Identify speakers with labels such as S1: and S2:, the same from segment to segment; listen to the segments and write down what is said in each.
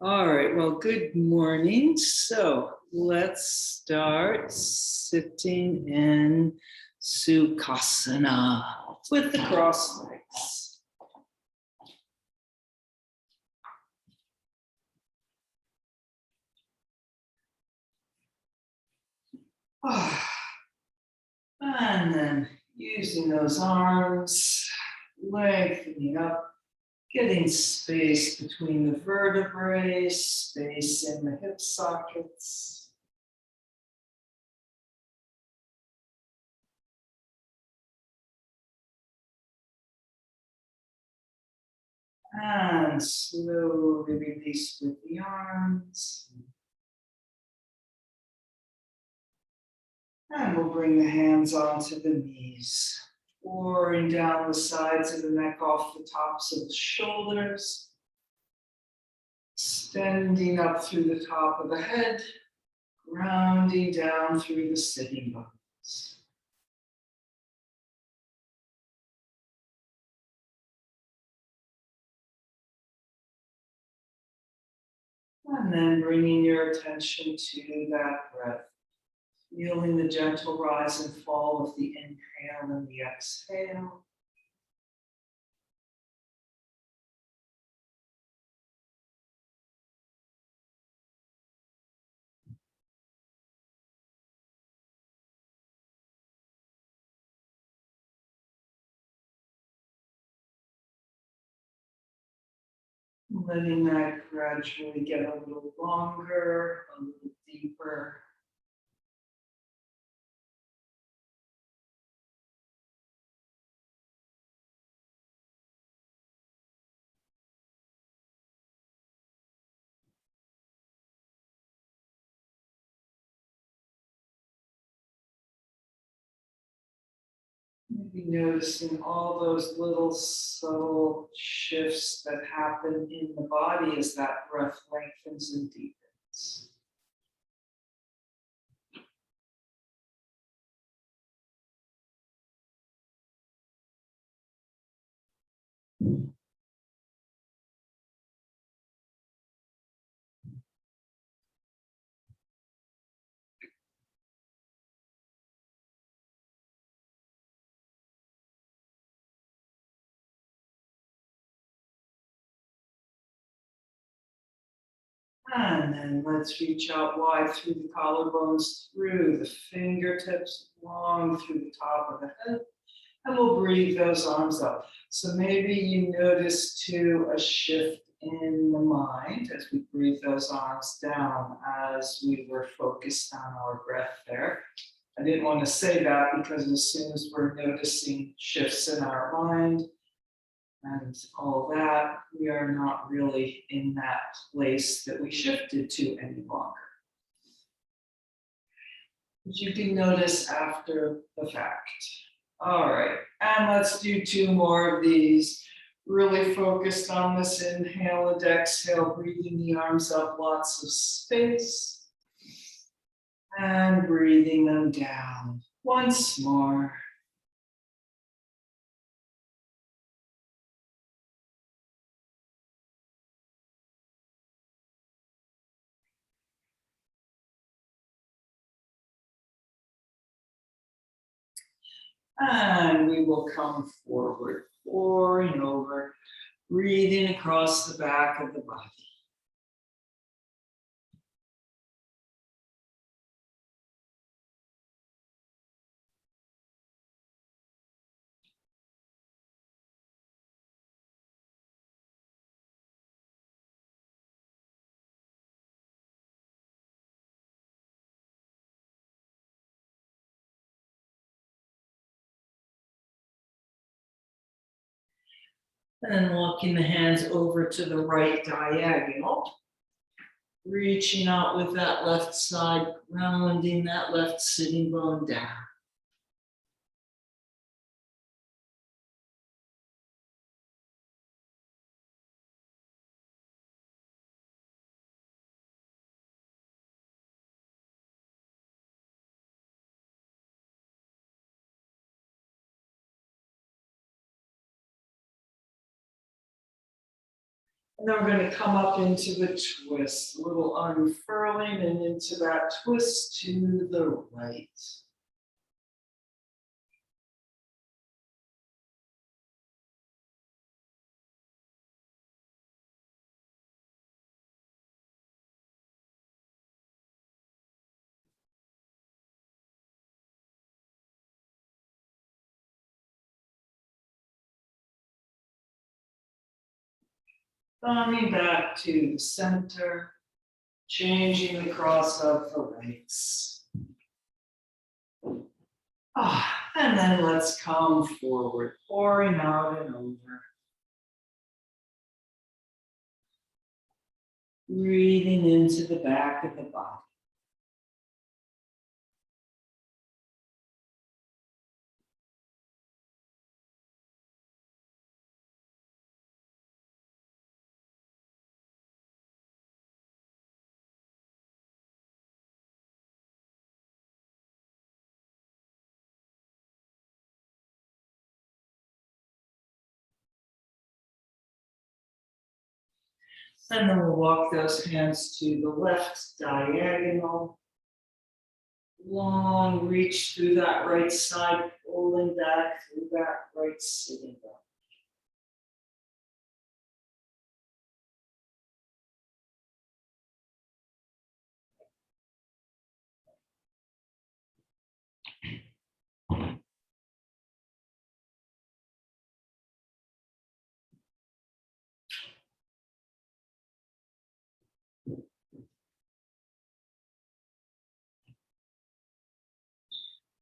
S1: All right, well, good morning. So let's start sitting in Sukhasana with the crossed legs. And then using those arms, lengthening up, getting space between the vertebrae, space in the hip sockets. And slowly release with the arms. And we'll bring the hands onto the knees, pouring down the sides of the neck off the tops of the shoulders, extending up through the top of the head, grounding down through the sitting bones. And then bringing your attention to that breath, feeling the gentle rise and fall of the inhale and the exhale. Letting that gradually get a little longer, a little deeper. Maybe noticing all those little subtle shifts that happen in the body as that breath lengthens and deepens. And then let's reach out wide through the collarbones, through the fingertips, long through the top of the head. And we'll breathe those arms up. So maybe you notice too a shift in the mind as we breathe those arms down as we were focused on our breath there. I didn't want to say that because as soon as we're noticing shifts in our mind and all that, we are not really in that place that we shifted to any longer. But you can notice after the fact. All right, and let's do two more of these. Really focused on this inhale and exhale, breathing the arms up, lots of space. And breathing them down once more. And we will come forward, pouring over, breathing across the back of the body. And walking the hands over to the right diagonal. Reaching out with that left side, grounding that left sitting bone down. And then we're going to come up into the twist, a little unfurling and into that twist to the right. Coming back to the center, changing the cross of the legs. And then let's come forward, pouring out and over. Breathing into the back of the body. And then we'll walk those hands to the left diagonal. Long reach through that right side, pulling back through that right sitting bone.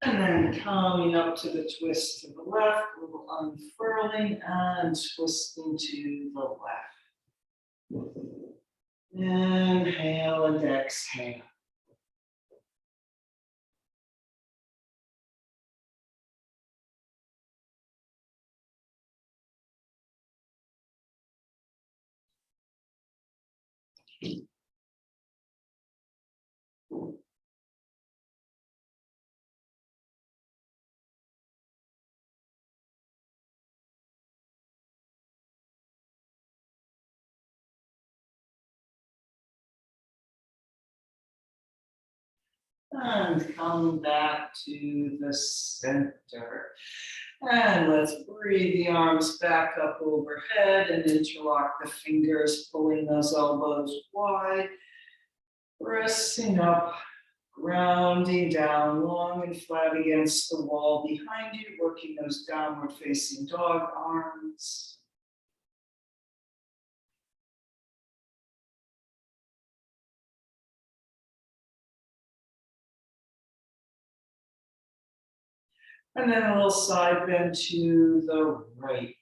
S1: And then coming up to the twist to the left, a little unfurling and twisting to the left. Inhale and exhale. And come back to the center. And let's breathe the arms back up overhead and interlock the fingers, pulling those elbows wide. Pressing up, grounding down long and flat against the wall behind you, working those downward facing dog arms. And then a little side bend to the right.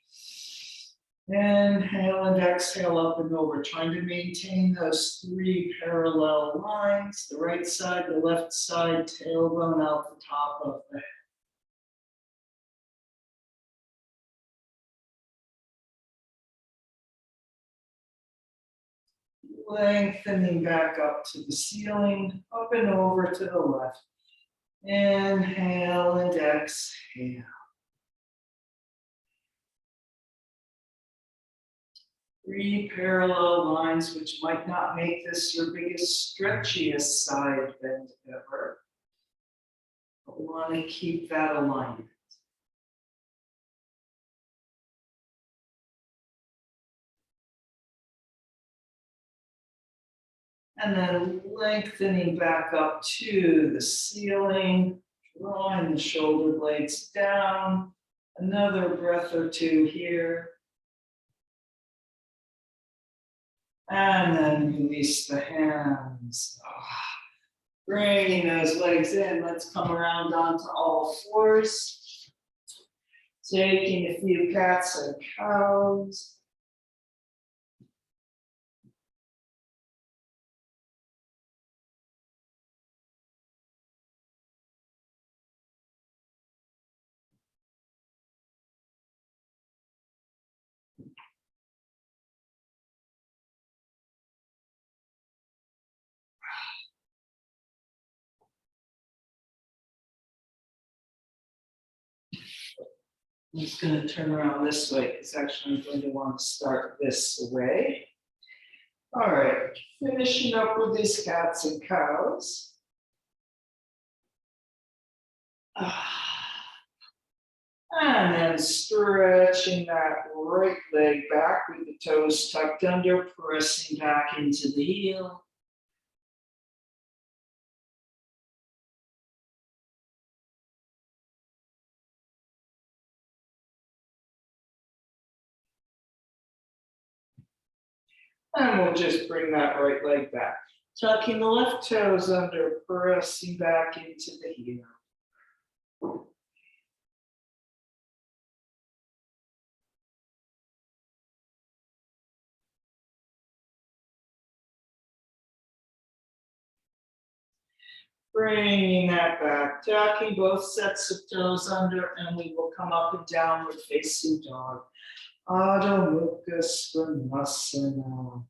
S1: Inhale and exhale up and over, trying to maintain those three parallel lines, the right side, the left side, tailbone out the top of the head. Lengthening back up to the ceiling, up and over to the left. Inhale and exhale. Three parallel lines, which might not make this your biggest, stretchiest side bend ever. But we want to keep that alignment. And then lengthening back up to the ceiling, drawing the shoulder blades down. Another breath or two here. And then release the hands. Bringing those legs in. Let's come around onto all fours. Taking a few cats and cows. I'm just going to turn around this way because actually I'm going to want to start this way. All right, finishing up with these cats and cows. And then stretching that right leg back with the toes tucked under, pressing back into the heel. And we'll just bring that right leg back. Tucking the left toes under, pressing back into the heel. Bringing that back, tucking both sets of toes under, and we will come up and downward facing dog. Adho Mukha Svanasana.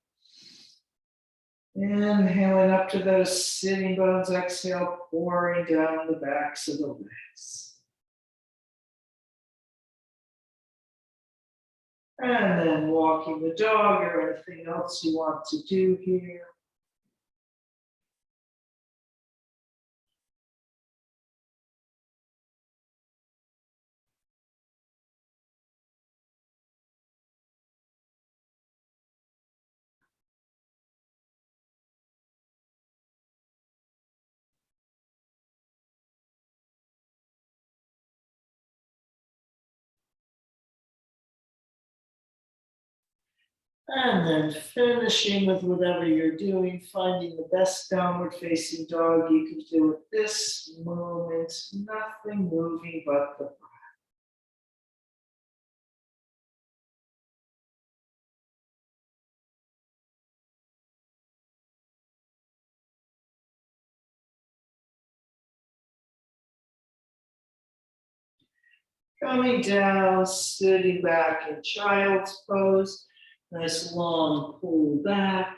S1: Inhaling up to those sitting bones, exhale, pouring down the backs of the legs. And then walking the dog or anything else you want to do here. And then finishing with whatever you're doing, finding the best downward facing dog you can do at this moment. Nothing moving but the breath. Coming down, sitting back in child's pose. Nice long pull back.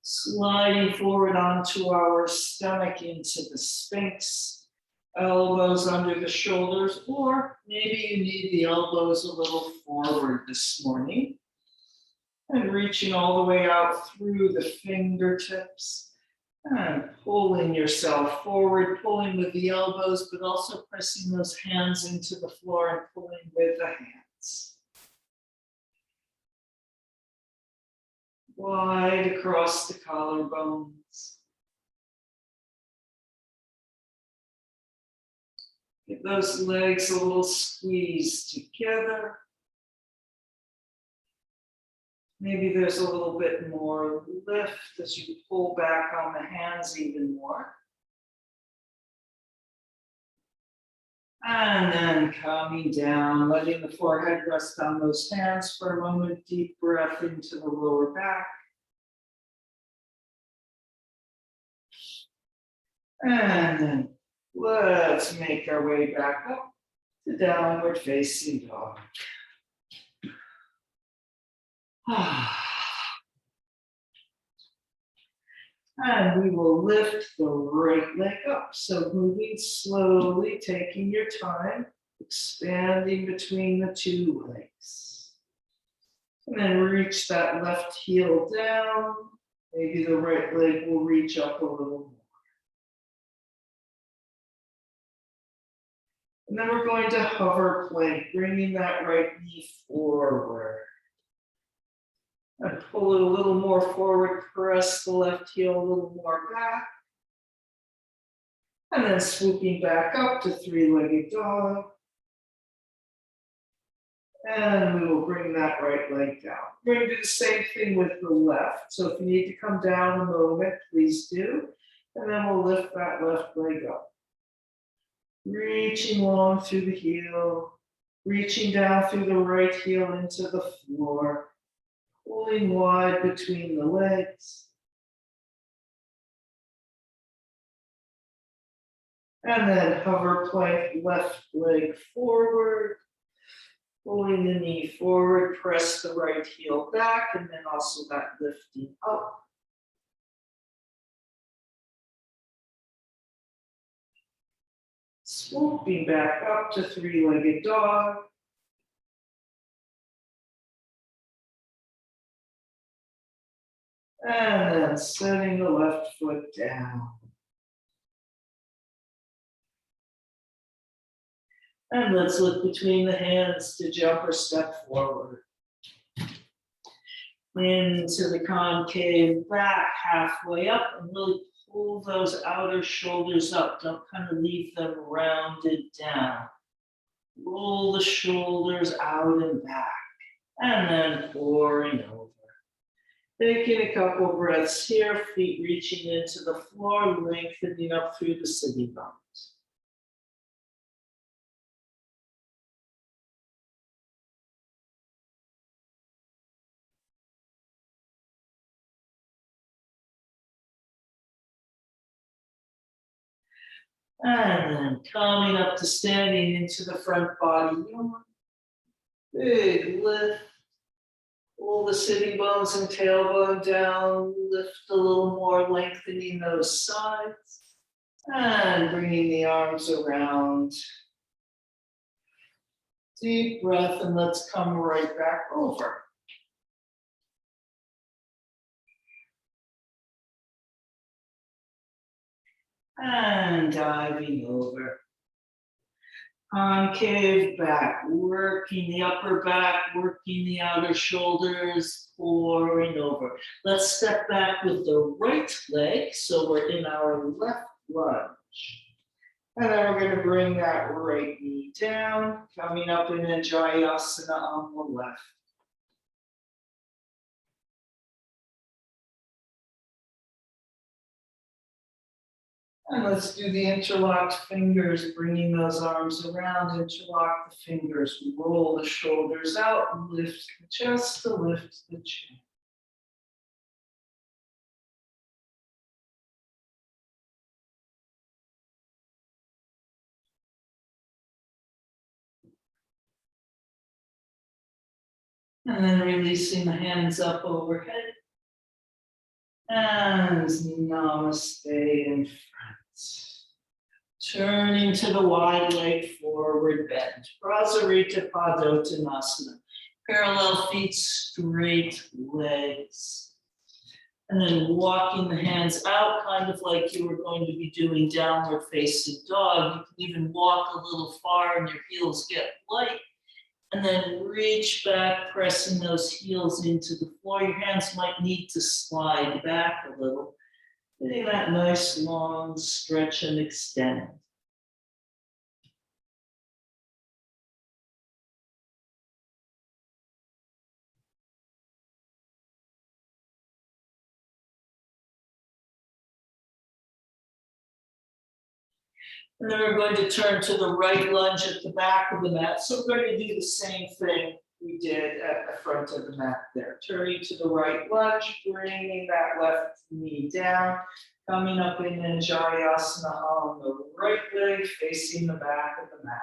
S1: Sliding forward onto our stomach into the Sphinx. Elbows under the shoulders, or maybe you need the elbows a little forward this morning. And reaching all the way out through the fingertips. And pulling yourself forward, pulling with the elbows, but also pressing those hands into the floor and pulling with the hands. Wide across the collarbones. Get those legs a little squeezed together. Maybe there's a little bit more lift as you pull back on the hands even more. And then coming down, letting the forehead rest on those hands for a moment. Deep breath into the lower back. And then let's make our way back up to downward facing dog. And we will lift the right leg up. So moving slowly, taking your time, expanding between the two legs. And then reach that left heel down. Maybe the right leg will reach up a little more. And then we're going to hover plank, bringing that right knee forward. And pull it a little more forward, press the left heel a little more back. And then swooping back up to three-legged dog. And we will bring that right leg down. We're going to do the same thing with the left. So if you need to come down a moment, please do. And then we'll lift that left leg up. Reaching long through the heel. Reaching down through the right heel into the floor. Pulling wide between the legs. And then hover plank, left leg forward. Pulling the knee forward, press the right heel back, and then also that lifting up. Swooping back up to three-legged dog. And then setting the left foot down. And let's look between the hands to jump or step forward. Into the concave back, halfway up, and really pull those outer shoulders up. Don't kind of leave them rounded down. Roll the shoulders out and back, and then pouring over. Taking a couple breaths here, feet reaching into the floor, lengthening up through the sitting bones. And then coming up to standing into the front body. Big lift. Pull the sitting bones and tailbone down. Lift a little more, lengthening those sides. And bringing the arms around. Deep breath, and let's come right back over. And diving over. Concave back, working the upper back, working the outer shoulders, pouring over. Let's step back with the right leg, so we're in our left lunge. And then we're going to bring that right knee down, coming up in Jayasana on the left. And let's do the interlocked fingers, bringing those arms around, interlock the fingers, roll the shoulders out, lift the chest to lift the chin. And then releasing the hands up overhead. And namaste in front. Turning to the wide leg forward bend. Prasarita Padottanasana. Parallel feet, straight legs. And then walking the hands out, kind of like you were going to be doing downward facing dog. You can even walk a little far and your heels get light. And then reach back, pressing those heels into the floor. Your hands might need to slide back a little. Getting that nice long stretch and extend. And then we're going to turn to the right lunge at the back of the mat. So we're going to do the same thing we did at the front of the mat there. Turning to the right lunge, bringing that left knee down, coming up in Jayasana on the right leg, facing the back of the mat.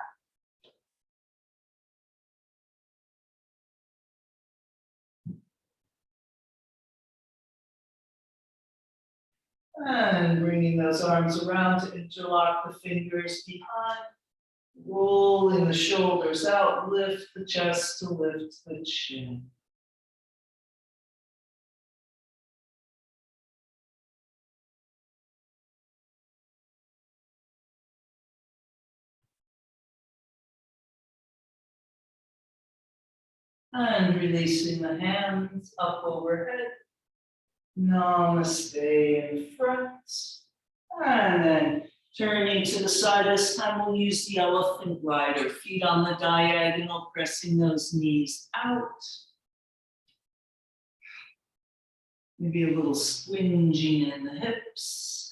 S1: And bringing those arms around to interlock the fingers behind. Rolling the shoulders out, lift the chest to lift the chin. And releasing the hands up overhead. Namaste in front. And then turning to the side. This time we'll use the elephant glider. Feet on the diagonal, pressing those knees out. Maybe a little squinging in the hips.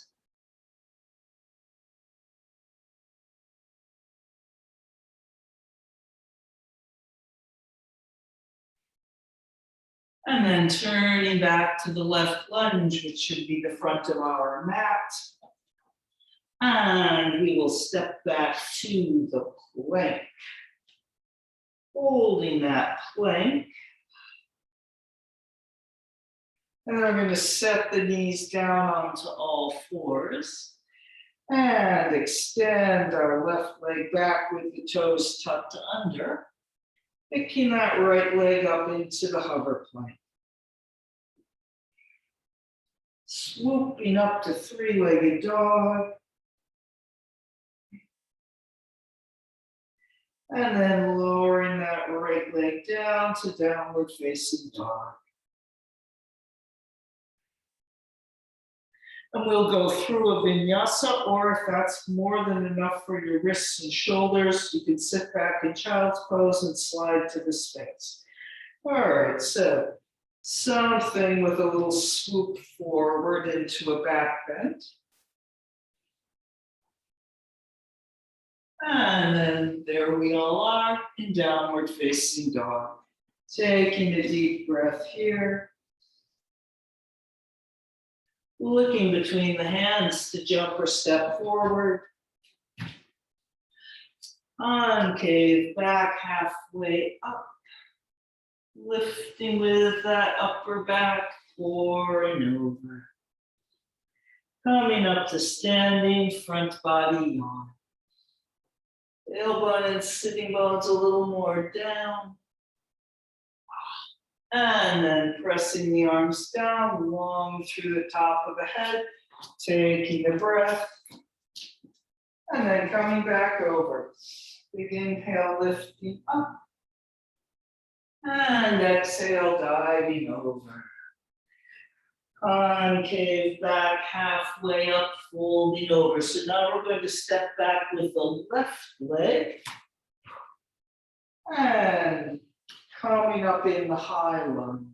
S1: And then turning back to the left lunge, which should be the front of our mat. And we will step back to the plank. Holding that plank. And we're going to set the knees down onto all fours. And extend our left leg back with the toes tucked under. Picking that right leg up into the hover plank. Swooping up to three-legged dog. And then lowering that right leg down to downward facing dog. And we'll go through a vinyasa, or if that's more than enough for your wrists and shoulders, you can sit back in child's pose and slide to the space. All right, so something with a little swoop forward into a back bend. And then there we all are in downward facing dog. Taking a deep breath here. Looking between the hands to jump or step forward. Concave back halfway up. Lifting with that upper back, pouring over. Coming up to standing, front body yawn. Tailbone and sitting bones a little more down. And then pressing the arms down, long through the top of the head, taking a breath. And then coming back over. Big inhale, lifting up. And exhale, diving over. Concave back, halfway up, folding over. So now we're going to step back with the left leg. And coming up in the high lunge.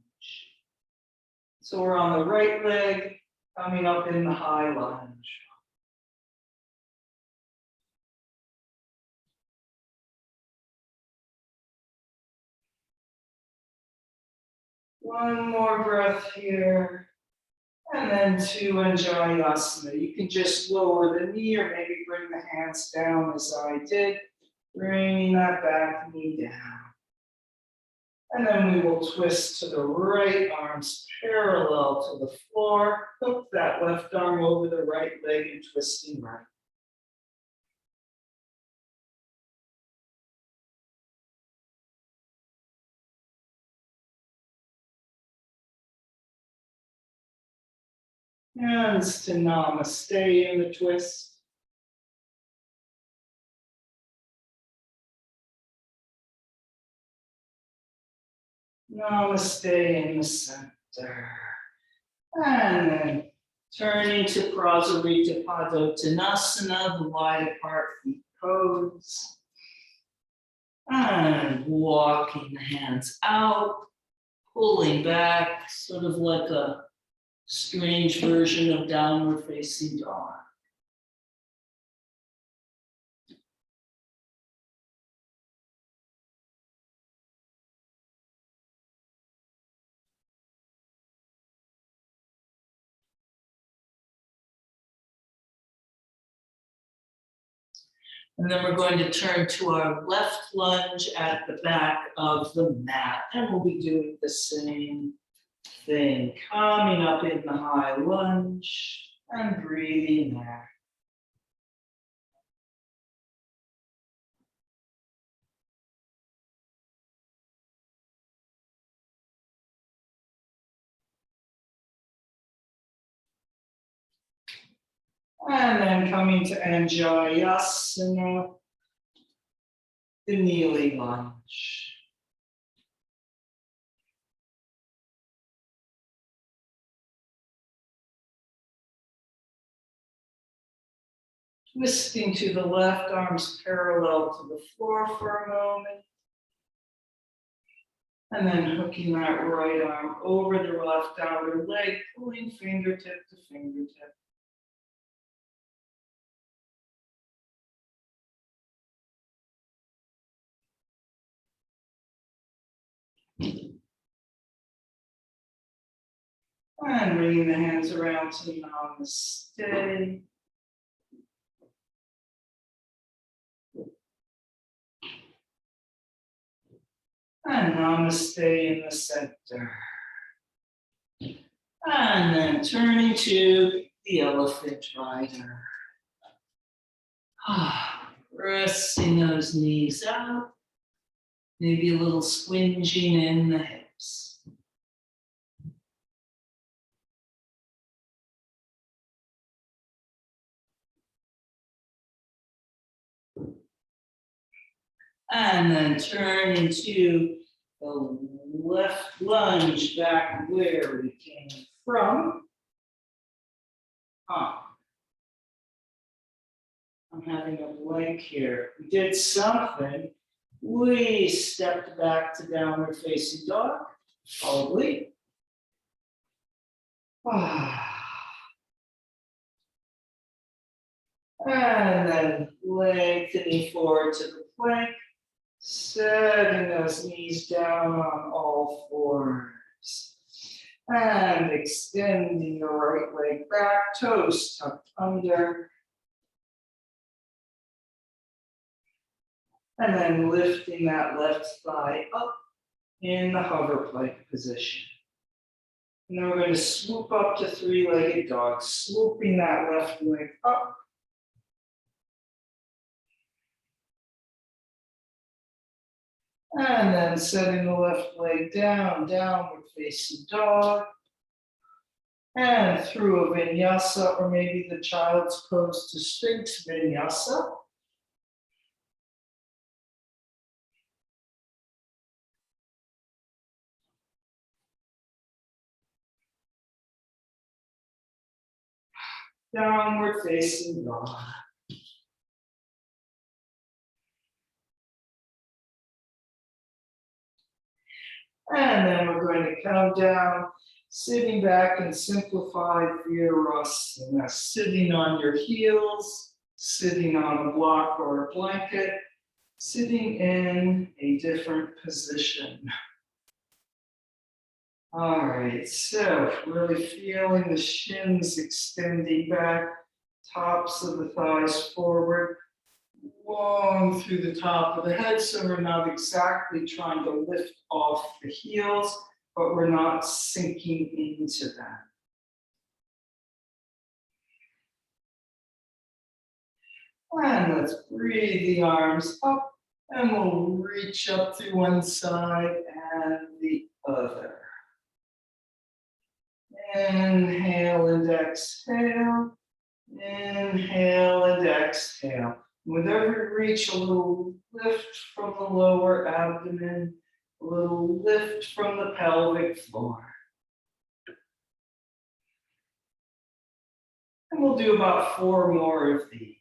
S1: So we're on the right leg, coming up in the high lunge. One more breath here. And then to Anjayasana. You can just lower the knee or maybe bring the hands down as I did. Bringing that back knee down. And then we will twist to the right, arms parallel to the floor. Hook that left arm over the right leg and twisting right. Hands to Namaste in the twist. Namaste in the center. And then turning to Prasarita Padottanasana, the wide apart feet pose. And walking the hands out, pulling back, sort of like a strange version of downward facing dog. And then we're going to turn to our left lunge at the back of the mat. And we'll be doing the same thing. Coming up in the high lunge and breathing there. And then coming to Anjayasana, the kneeling lunge. Twisting to the left, arms parallel to the floor for a moment. And then hooking that right arm over the left outer leg, pulling fingertip to fingertip. And bringing the hands around to Namaste. And Namaste in the center. And then turning to the elephant rider. Pressing those knees out. Maybe a little squinging in the hips. And then turn into the left lunge back where we came from. I'm having a blank here. We did something. We stepped back to downward facing dog, probably. And then lengthening forward to the plank, setting those knees down on all fours. And extending the right leg back, toes tucked under. And then lifting that left thigh up in the hover plank position. And then we're going to swoop up to three-legged dog, swooping that left leg up. And then setting the left leg down, downward facing dog. And through a vinyasa, or maybe the child's pose to Sphinx Vinyasa. Downward facing dog. And then we're going to come down, sitting back in simplified Virasana, sitting on your heels, sitting on a block or a blanket, sitting in a different position. All right, so really feeling the shins extending back, tops of the thighs forward, long through the top of the head, so we're not exactly trying to lift off the heels, but we're not sinking into that. And let's breathe the arms up, and we'll reach up through one side and the other. Inhale and exhale. Inhale and exhale. With every reach, a little lift from the lower abdomen, a little lift from the pelvic floor. And we'll do about 4 more of these.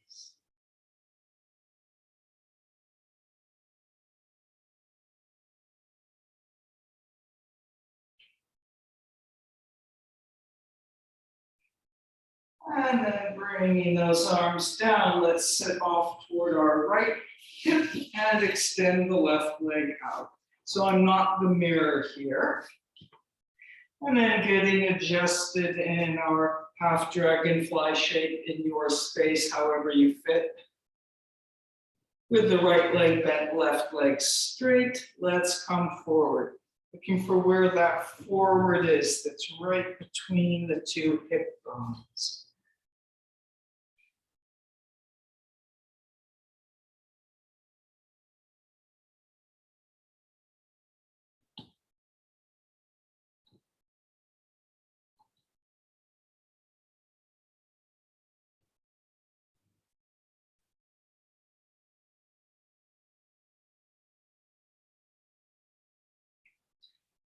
S1: And then bringing those arms down, let's sit off toward our right hip and extend the left leg out. So I'm not the mirror here. And then getting adjusted in our half dragonfly shape in your space, however you fit. With the right leg bent, left leg straight, let's come forward. Looking for where that forward is, that's right between the two hip bones.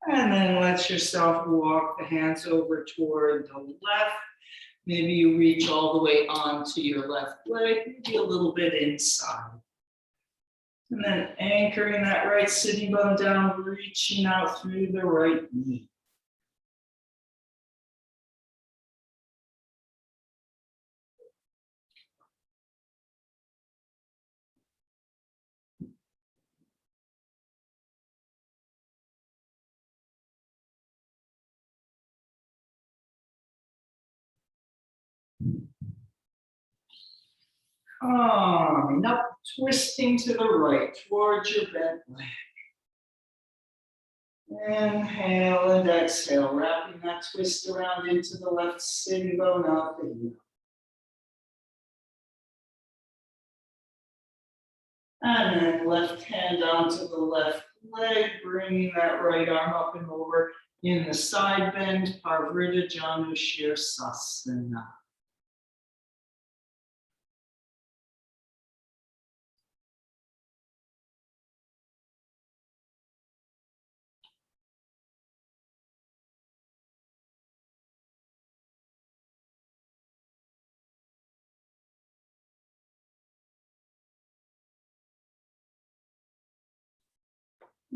S1: And then let yourself walk the hands over toward the left. Maybe you reach all the way onto your left leg, maybe a little bit inside. And then anchoring that right sitting bone down, reaching out through the right knee. Coming up, twisting to the right towards your bent leg. Inhale and exhale, wrapping that twist around into the left sitting bone of the heel. And then left hand onto the left leg, bringing that right arm up and over in the side bend, Parivrtta Janu Shirsasana.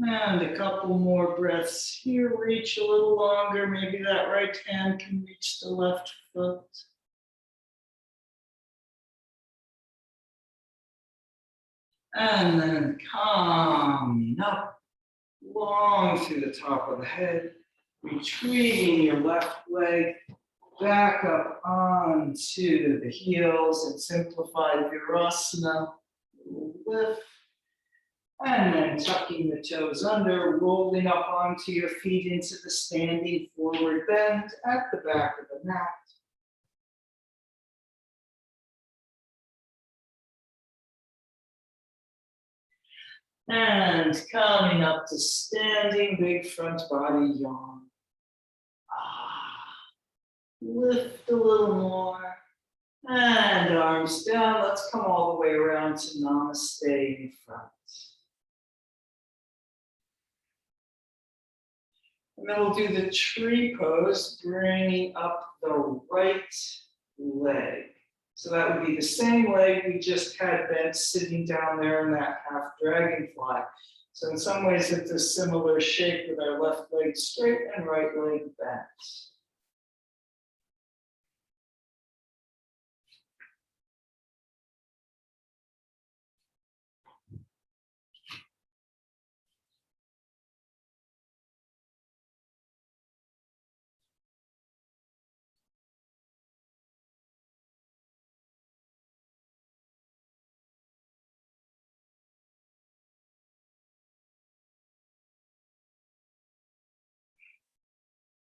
S1: And a couple more breaths here. Reach a little longer. Maybe that right hand can reach the left foot. And then coming up, long through the top of the head, retrieving your left leg back up onto the heels and simplified Virasana. Lift. And then tucking the toes under, rolling up onto your feet into the standing forward bend at the back of the mat. And coming up to standing big front body yawn. Lift a little more. And arms down. Let's come all the way around to Namaste in front. And then we'll do the tree pose, bringing up the right leg. So that would be the same leg we just had bent sitting down there in that half dragonfly. So in some ways it's a similar shape with our left leg straight and right leg bent.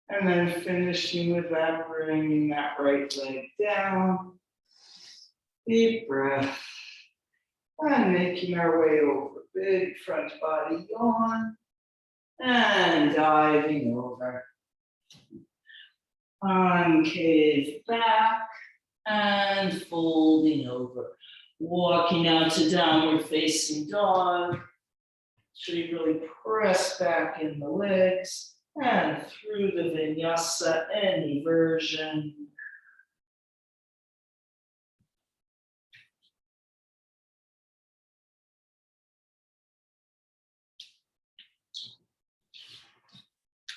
S1: And then finishing with that, bringing that right leg down. Deep breath. And making our way over. Big front body yawn. And diving over. Concave back. And folding over. Walking out to downward facing dog. So you really press back in the legs. And through the vinyasa, any version.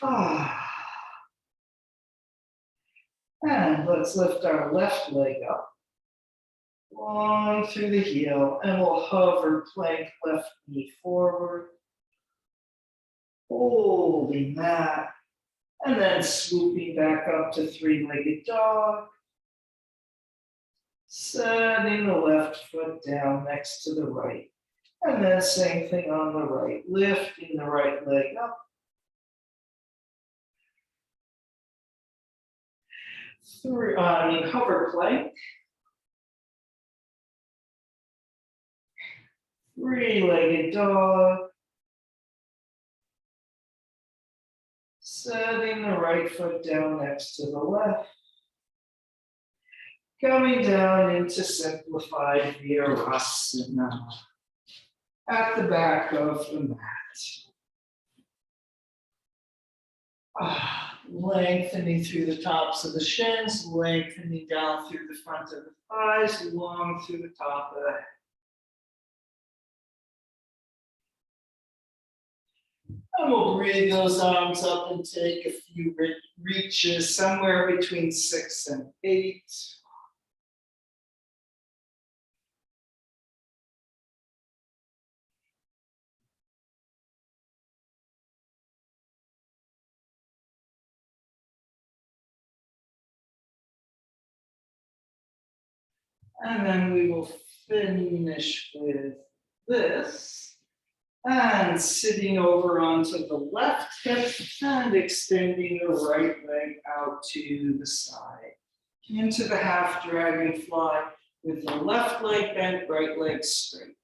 S1: And let's lift our left leg up. Long through the heel, and we'll hover plank left knee forward. Holding that. And then swooping back up to three-legged dog. Setting the left foot down next to the right. And then same thing on the right. Lifting the right leg up. Hover plank. Three-legged dog. Setting the right foot down next to the left. Coming down into simplified Virasana at the back of the mat. Lengthening through the tops of the shins, lengthening down through the front of the thighs, long through the top of the head. And we'll bring those arms up and take a few reaches, somewhere between 6 and 8. And then we will finish with this. And sitting over onto the left hip and extending the right leg out to the side. Into the half dragonfly with the left leg bent, right leg straight.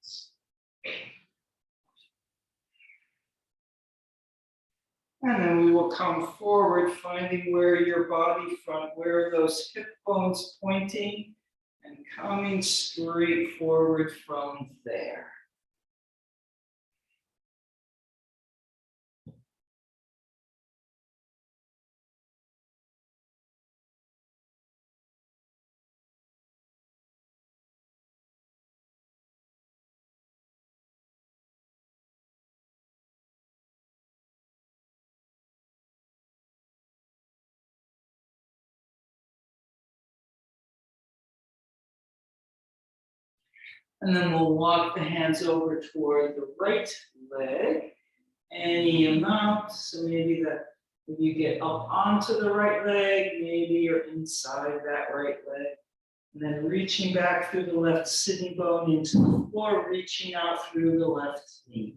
S1: And then we will come forward, finding where your body front, where are those hip bones pointing, and coming straight forward from there. And then we'll walk the hands over toward the right leg, any amount. So maybe that when you get up onto the right leg, maybe you're inside that right leg. And then reaching back through the left sitting bone into the floor, reaching out through the left knee.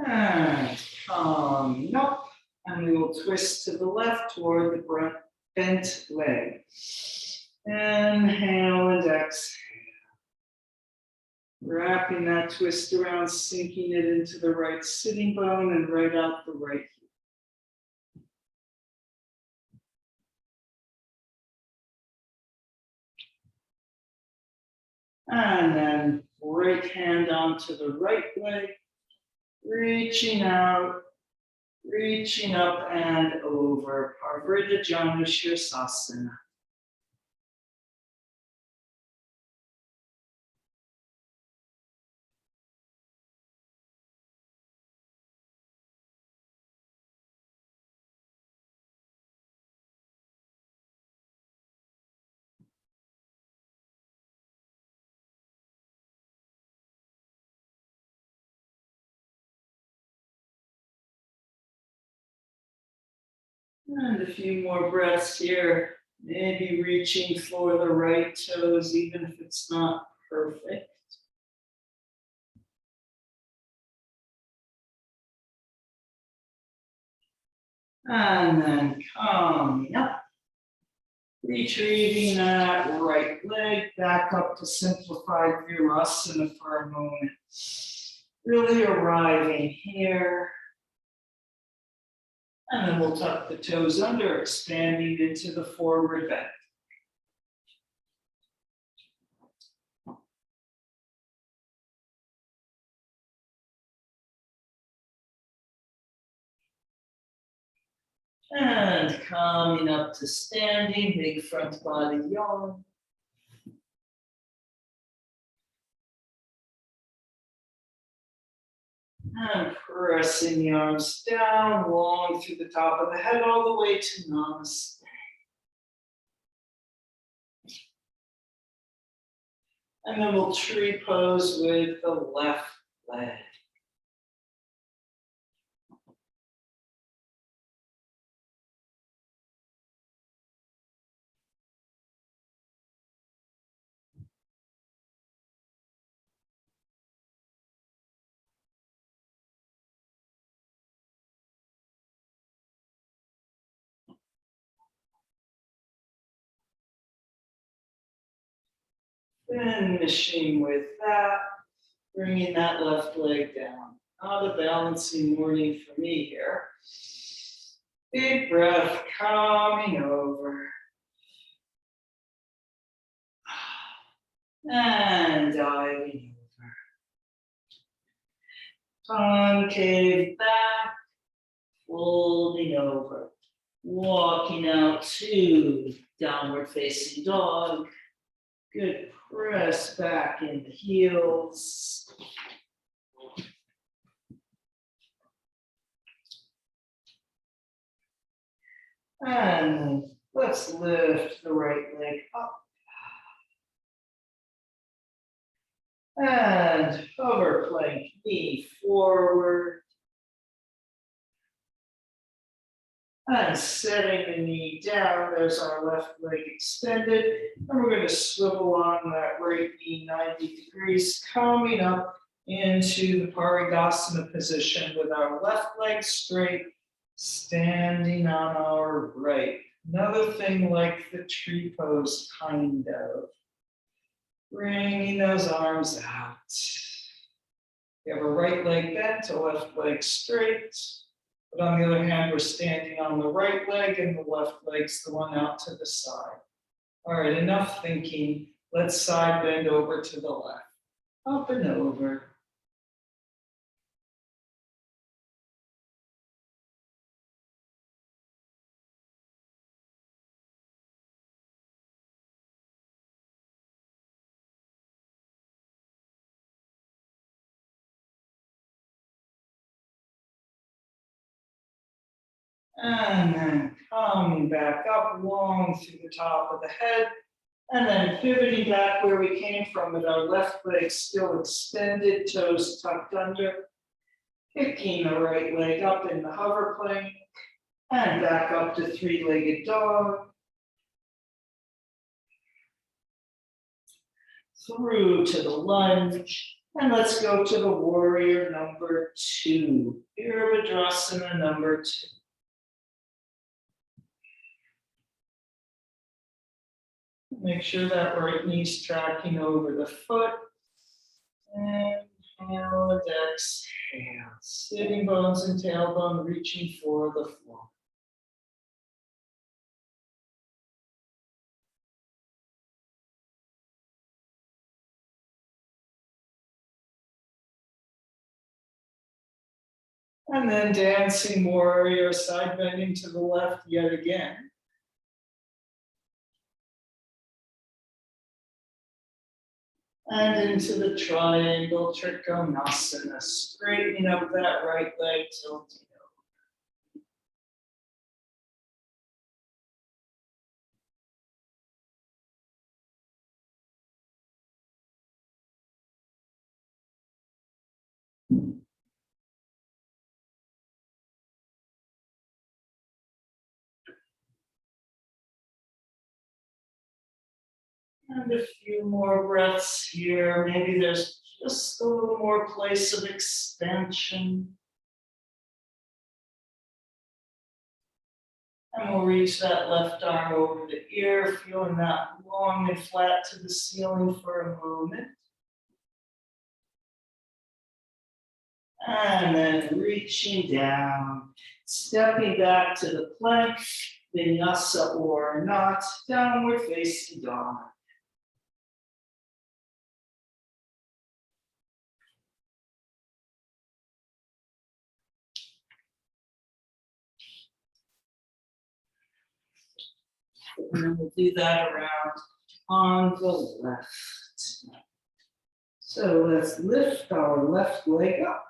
S1: And coming up, and we will twist to the left toward the bent leg. Inhale and exhale. Wrapping that twist around, sinking it into the right sitting bone and right out the right heel. And then right hand onto the right leg, reaching out, reaching up and over. Parvridhajana Shirsasana. And a few more breaths here. Maybe reaching for the right toes, even if it's not perfect. And then coming up, retrieving that right leg back up to simplified Virasana for a moment. Really arriving here. And then we'll tuck the toes under, expanding into the forward bend. And coming up to standing, big front body yawn. And pressing the arms down, long through the top of the head, all the way to Namaste. And then we'll tree pose with the left leg. Finishing with that, bringing that left leg down. Not a balancing morning for me here. Big breath coming over. And diving over. Concave back, folding over. Walking out to downward facing dog. Good press back in the heels. And let's lift the right leg up. And hover plank, knee forward. And setting the knee down, there's our left leg extended. And we're going to swivel on that right knee 90 degrees, coming up into the Parigasana position with our left leg straight, standing on our right. Another thing like the tree pose, kind of. Bringing those arms out. We have a right leg bent, a left leg straight. But on the other hand, we're standing on the right leg and the left leg's the one out to the side. All right, enough thinking. Let's side bend over to the left. Up and over. And then coming back up long through the top of the head. And then pivoting back where we came from with our left leg still extended, toes tucked under. Picking the right leg up in the hover plank. And back up to three-legged dog. Through to the lunge. And let's go to the warrior number 2. Virabhadrasana number 2. Make sure that right knee's tracking over the foot. Inhale and exhale. Sitting bones and tailbone reaching for the floor. And then dancing warrior, side bending to the left yet again. And into the triangle trikonasana, straightening up that right leg, tilting over. And a few more breaths here. Maybe there's just a little more place of expansion. And we'll reach that left arm over the ear, feeling that long and flat to the ceiling for a moment. And then reaching down, stepping back to the plank, vinyasa or not, downward facing dog. And we'll do that around on the left. So let's lift our left leg up.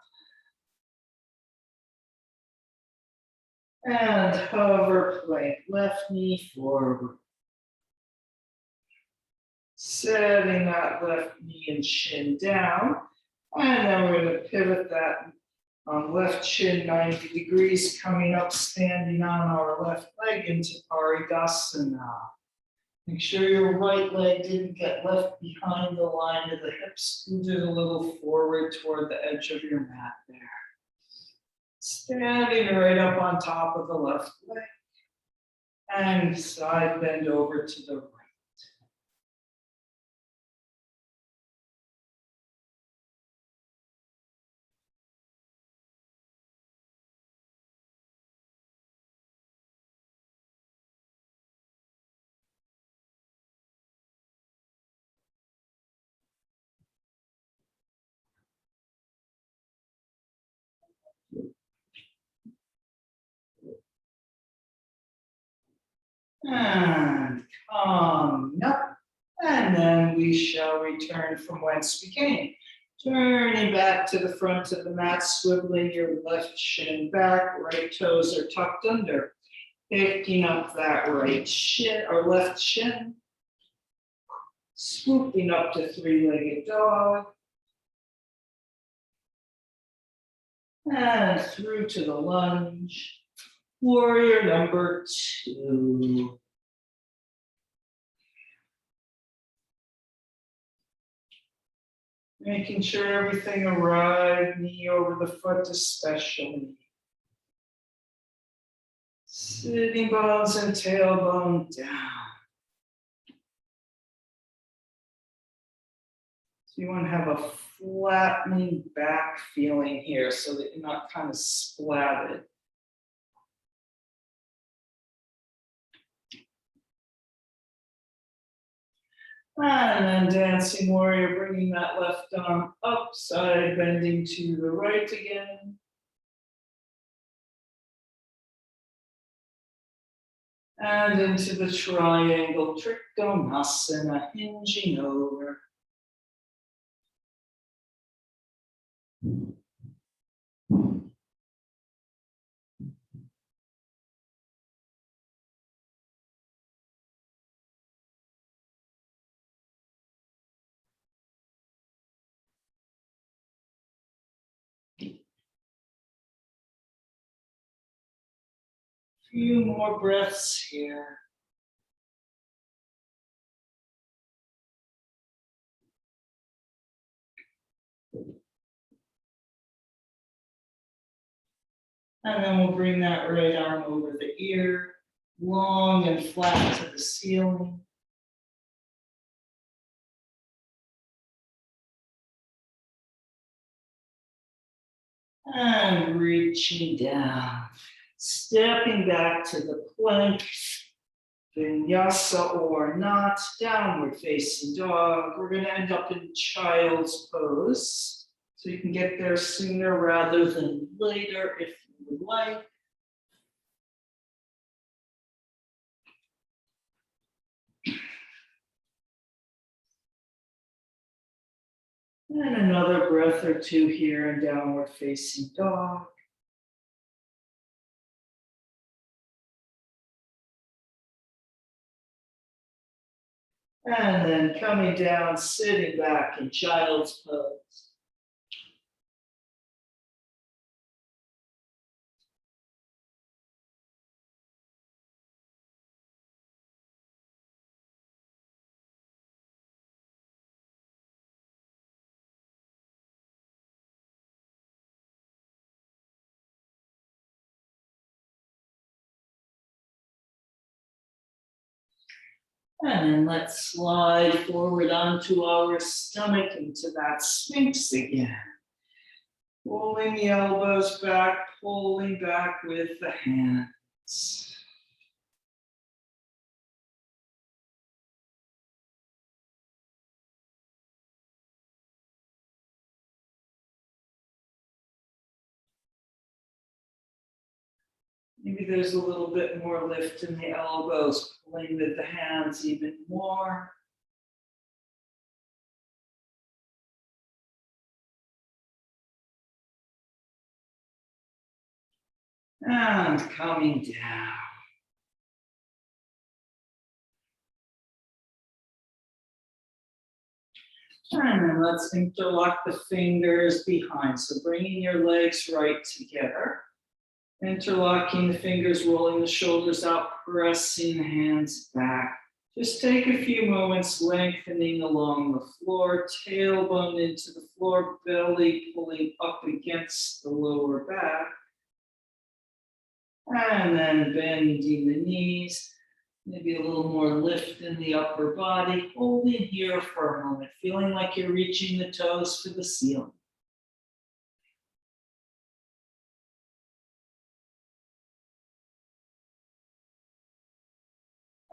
S1: And hover plank, left knee forward. Setting that left knee and shin down. And then we're going to pivot that left shin 90 degrees, coming up, standing on our left leg into Paridasana. Make sure your right leg didn't get left behind the line of the hips. Scoot it a little forward toward the edge of your mat there. Standing right up on top of the left leg. And side bend over to the right. And come up. And then we shall return from whence we came. Turning back to the front of the mat, swiveling your left shin back, right toes are tucked under. Picking up that right shin or left shin. Swooping up to three-legged dog. And through to the lunge. Warrior number 2. Making sure everything arrived, knee over the foot especially. Sitting bones and tailbone down. So you want to have a flattening back feeling here so that you're not kind of splatted. And then dancing warrior, bringing that left arm up, side bending to the right again. And into the triangle Trikonasana, hinging over. Few more breaths here. And then we'll bring that right arm over the ear, long and flat to the ceiling. And reaching down, stepping back to the plank, vinyasa or not, downward facing dog. We're going to end up in child's pose. So you can get there sooner rather than later if you would like. And another breath or two here in downward facing dog. And then coming down, sitting back in child's pose. And then let's slide forward onto our stomach into that Sphinx again. Pulling the elbows back, pulling back with the hands. Maybe there's a little bit more lift in the elbows, pulling with the hands even more. And coming down. And then let's interlock the fingers behind. So bringing your legs right together. Interlocking the fingers, rolling the shoulders out, pressing the hands back. Just take a few moments, lengthening along the floor, tailbone into the floor, belly pulling up against the lower back. And then bending the knees, maybe a little more lift in the upper body, holding here for a moment, feeling like you're reaching the toes for the ceiling.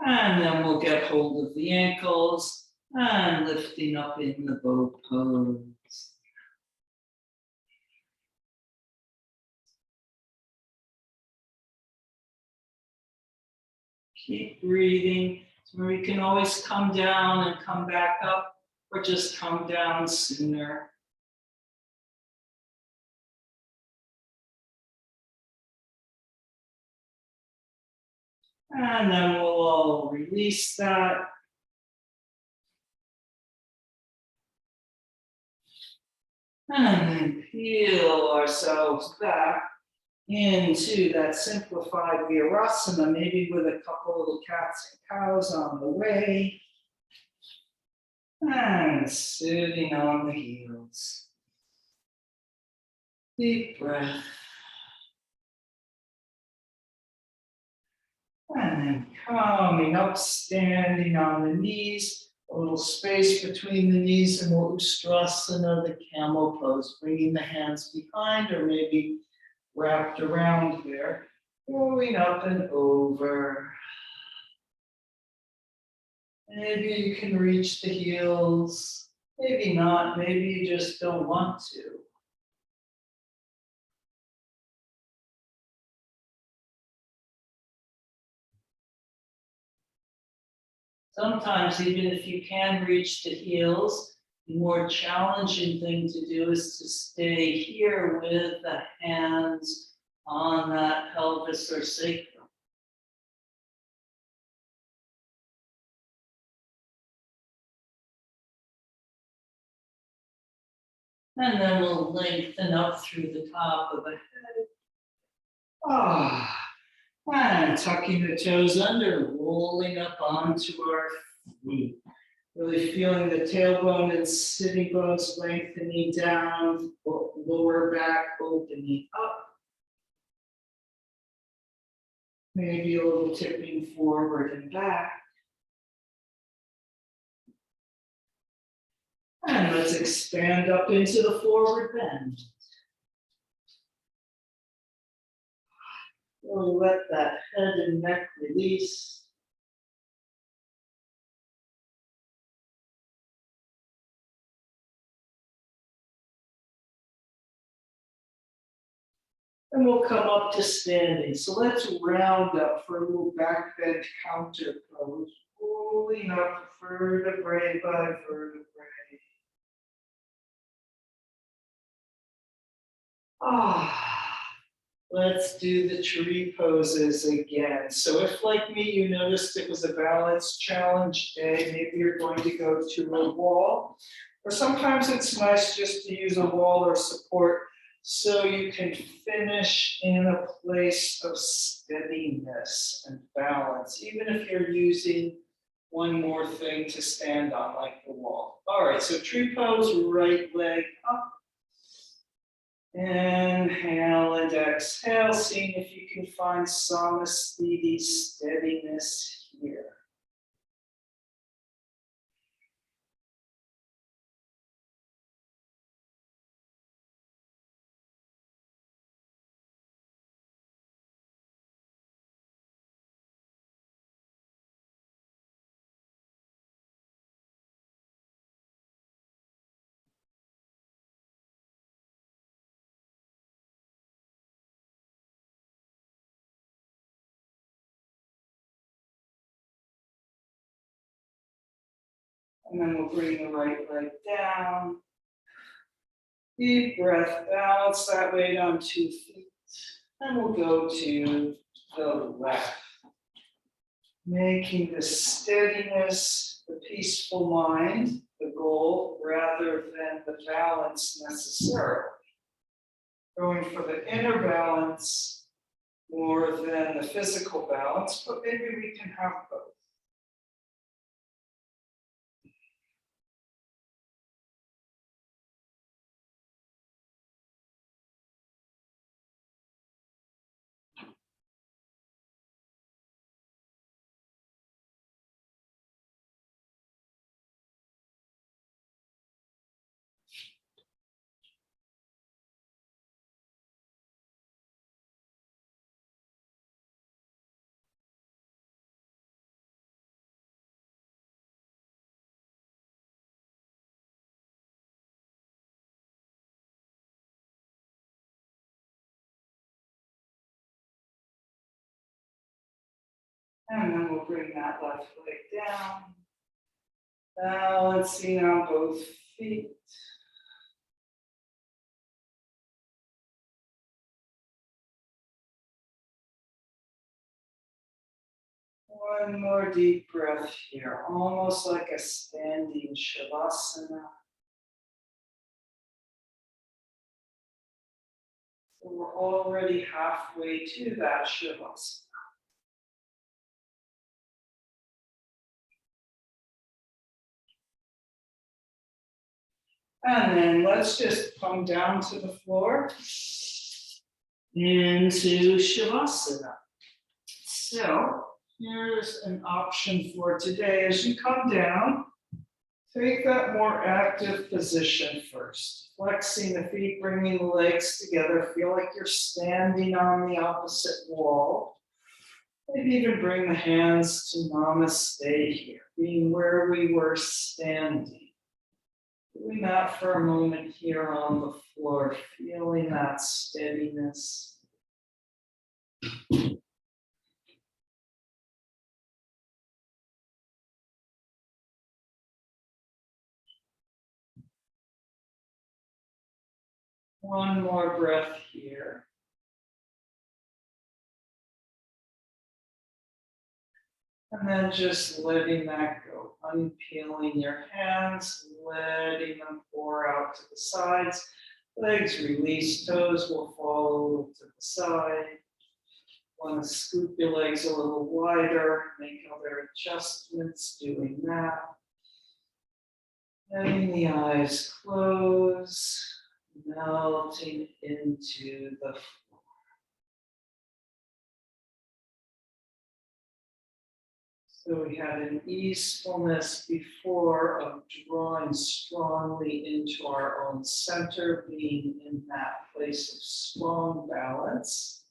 S1: And then we'll get hold of the ankles and lifting up in the boat pose. Keep breathing. So we can always come down and come back up, or just come down sooner. And then we'll all release that. And then peel ourselves back into that simplified Virasana, maybe with a couple little cats and cows on the way. And sitting on the heels. Deep breath. And then coming up, standing on the knees, a little space between the knees, and we'll Ustrasana, the camel pose, bringing the hands behind or maybe wrapped around there, going up and over. Maybe you can reach the heels, maybe not, maybe you just don't want to. Sometimes, even if you can reach the heels, the more challenging thing to do is to stay here with the hands on that pelvis or sacrum. And then we'll lengthen up through the top of the head. And tucking the toes under, rolling up onto our feet. Really feeling the tailbone and sitting bones lengthening down, lower back opening up. Maybe a little tipping forward and back. And let's expand up into the forward bend. We'll let that head and neck release. And we'll come up to standing. So let's round up for a little back bend counter pose. Rolling up vertebrae by vertebrae. Let's do the tree poses again. So if, like me, you noticed it was a balance challenge day, maybe you're going to go to a wall. Or sometimes it's nice just to use a wall or support so you can finish in a place of steadiness and balance, even if you're using one more thing to stand on, like the wall. All right, so tree pose, right leg up. Inhale and exhale, seeing if you can find samasthiti, steadiness here. And then we'll bring the right leg down. Deep breath, balance that weight on 2 feet. And we'll go to the left. Making the steadiness, the peaceful mind, the goal, rather than the balance necessarily. Going for the inner balance more than the physical balance, but maybe we can have both. And then we'll bring that left leg down. Balancing on both feet. One more deep breath here, almost like a standing shavasana. So we're already halfway to that shavasana. And then let's just come down to the floor into shavasana. So here's an option for today. As you come down, take that more active position first. Flexing the feet, bringing the legs together. Feel like you're standing on the opposite wall. Maybe even bring the hands to namaste here, being where we were standing. Doing that for a moment here on the floor, feeling that steadiness. One more breath here. And then just letting that go, unpeeling your hands, letting them pour out to the sides. Legs release, toes will fall a little to the side. Want to scoop your legs a little wider, make other adjustments, doing that. Letting the eyes close, melting into the floor. So we had an easefulness before of drawing strongly into our own center, being in that place of strong balance.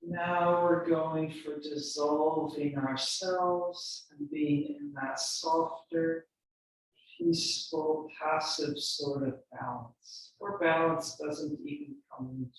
S1: Now we're going for dissolving ourselves and being in that softer, peaceful, passive sort of balance, or balance doesn't even come into it.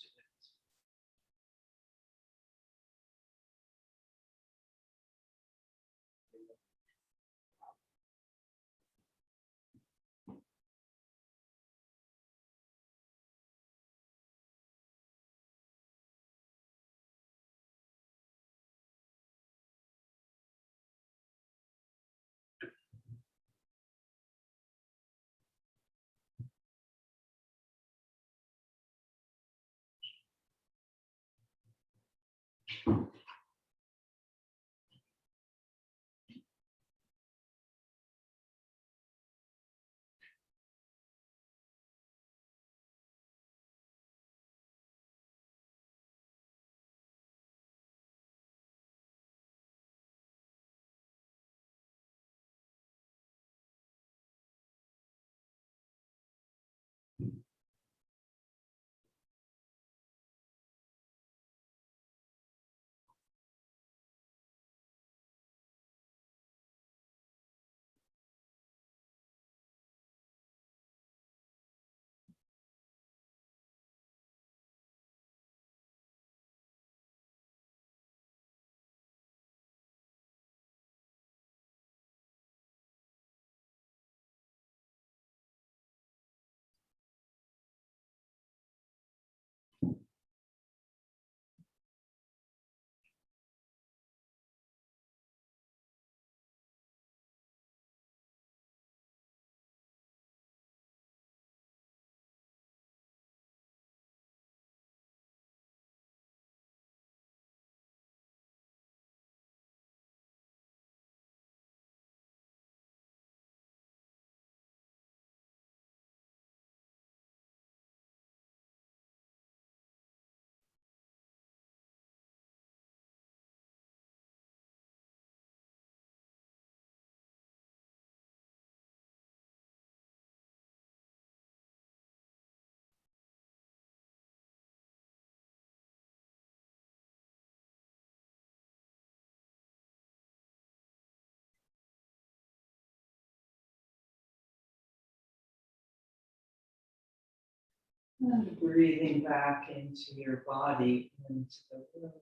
S1: And breathing back into your body, into the room.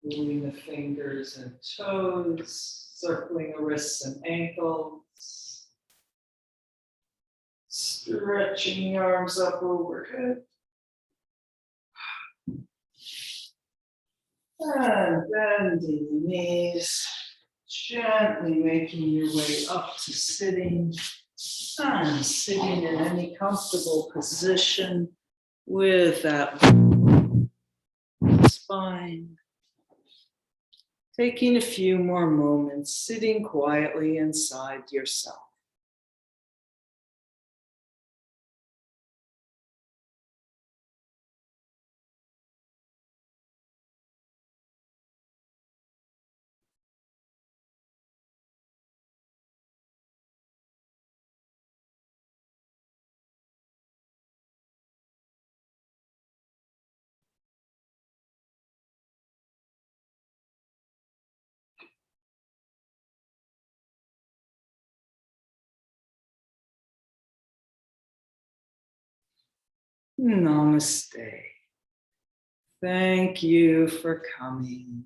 S1: Moving the fingers and toes, circling the wrists and ankles. Stretching the arms up overhead. And bending the knees. Gently making your way up to sitting. And sitting in any comfortable position with that spine. Taking a few more moments, sitting quietly inside yourself. Namaste. Thank you for coming.